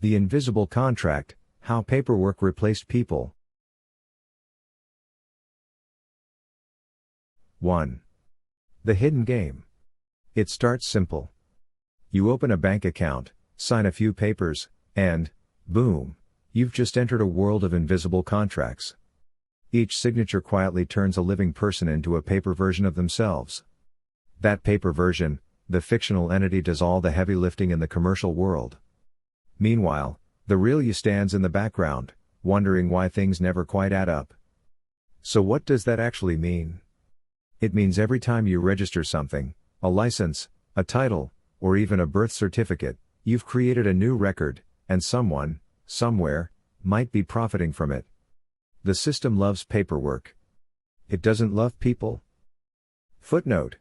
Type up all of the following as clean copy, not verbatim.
The invisible contract, how paperwork replaced people. 1. The hidden game. It starts simple. You open a bank account, sign a few papers, and, boom, you've just entered a world of invisible contracts. Each signature quietly turns a living person into a paper version of themselves. That paper version, the fictional entity, does all the heavy lifting in the commercial world. Meanwhile, the real you stands in the background, wondering why things never quite add up. So what does that actually mean? It means every time you register something, a license, a title, or even a birth certificate, you've created a new record, and someone, somewhere, might be profiting from it. The system loves paperwork. It doesn't love people. Footnote.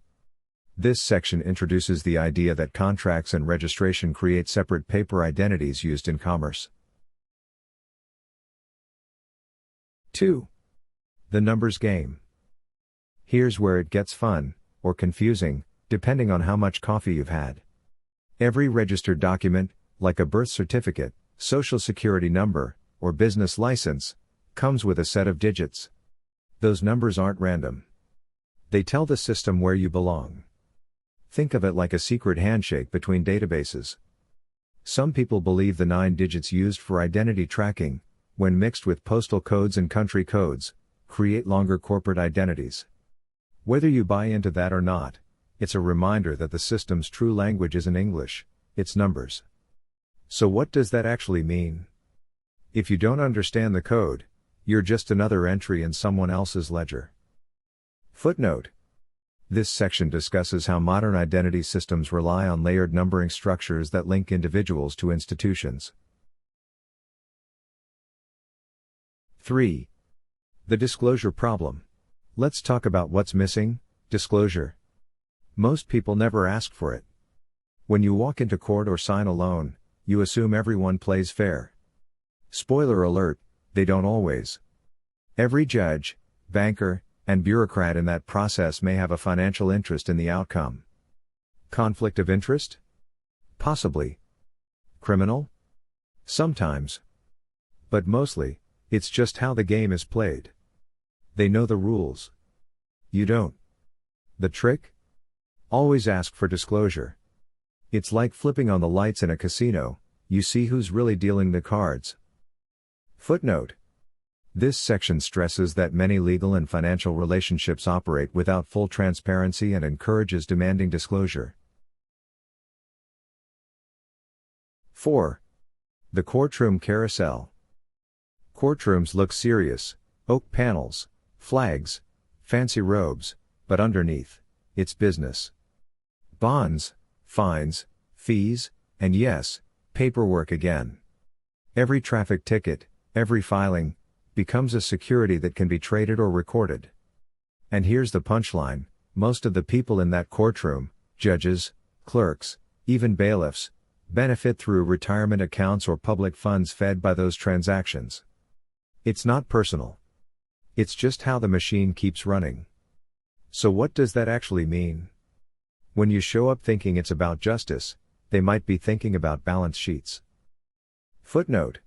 This section introduces the idea that contracts and registration create separate paper identities used in commerce. 2. The numbers game. Here's where it gets fun, or confusing, depending on how much coffee you've had. Every registered document, like a birth certificate, social security number, or business license, comes with a set of digits. Those numbers aren't random. They tell the system where you belong. Think of it like a secret handshake between databases. Some people believe the 9 digits used for identity tracking, when mixed with postal codes and country codes, create longer corporate identities. Whether you buy into that or not, it's a reminder that the system's true language isn't English, it's numbers. So what does that actually mean? If you don't understand the code, you're just another entry in someone else's ledger. Footnote. This section discusses how modern identity systems rely on layered numbering structures that link individuals to institutions. 3. The disclosure problem. Let's talk about what's missing: disclosure. Most people never ask for it. When you walk into court or sign a loan, you assume everyone plays fair. Spoiler alert, they don't always. Every judge, banker, and bureaucrat in that process may have a financial interest in the outcome. Conflict of interest? Possibly. Criminal? Sometimes. But mostly, it's just how the game is played. They know the rules. You don't. The trick? Always ask for disclosure. It's like flipping on the lights in a casino, you see who's really dealing the cards. Footnote. This section stresses that many legal and financial relationships operate without full transparency and encourages demanding disclosure. 4. The courtroom carousel. Courtrooms look serious: oak panels, flags, fancy robes, but underneath, it's business. Bonds, fines, fees, and yes, paperwork again. Every traffic ticket, every filing, becomes a security that can be traded or recorded. And here's the punchline: most of the people in that courtroom, judges, clerks, even bailiffs, benefit through retirement accounts or public funds fed by those transactions. It's not personal. It's just how the machine keeps running. So what does that actually mean? When you show up thinking it's about justice, they might be thinking about balance sheets. Footnote.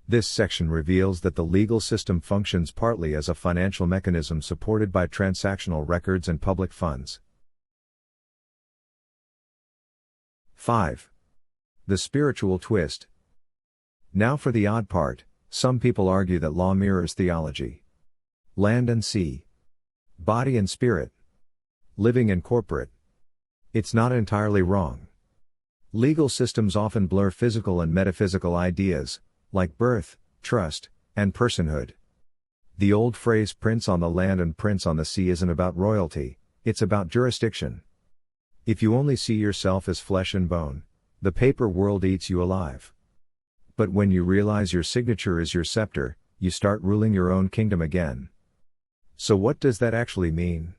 This section reveals that the legal system functions partly as a financial mechanism supported by transactional records and public funds. 5. The spiritual twist. Now for the odd part: some people argue that law mirrors theology. Land and sea. Body and spirit. Living and corporate. It's not entirely wrong. Legal systems often blur physical and metaphysical ideas, like birth, trust, and personhood. The old phrase "prince on the land and prince on the sea" isn't about royalty, it's about jurisdiction. If you only see yourself as flesh and bone, the paper world eats you alive. But when you realize your signature is your scepter, you start ruling your own kingdom again. So what does that actually mean?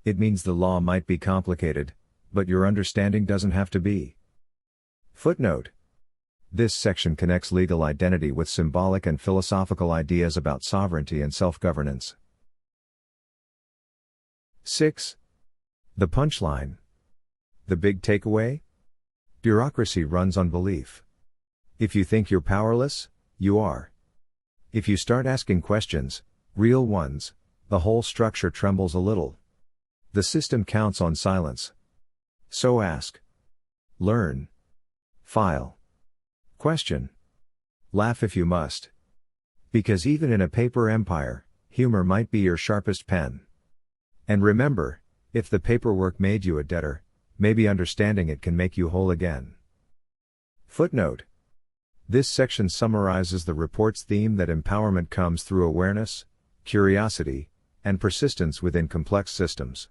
It means the law might be complicated, but your understanding doesn't have to be. Footnote. This section connects legal identity with symbolic and philosophical ideas about sovereignty and self-governance. 6. The punchline. The big takeaway? Bureaucracy runs on belief. If you think you're powerless, you are. If you start asking questions, real ones, the whole structure trembles a little. The system counts on silence. So ask. Learn. File. Question. Laugh if you must. Because even in a paper empire, humor might be your sharpest pen. And remember, if the paperwork made you a debtor, maybe understanding it can make you whole again. Footnote. This section summarizes the report's theme that empowerment comes through awareness, curiosity, and persistence within complex systems.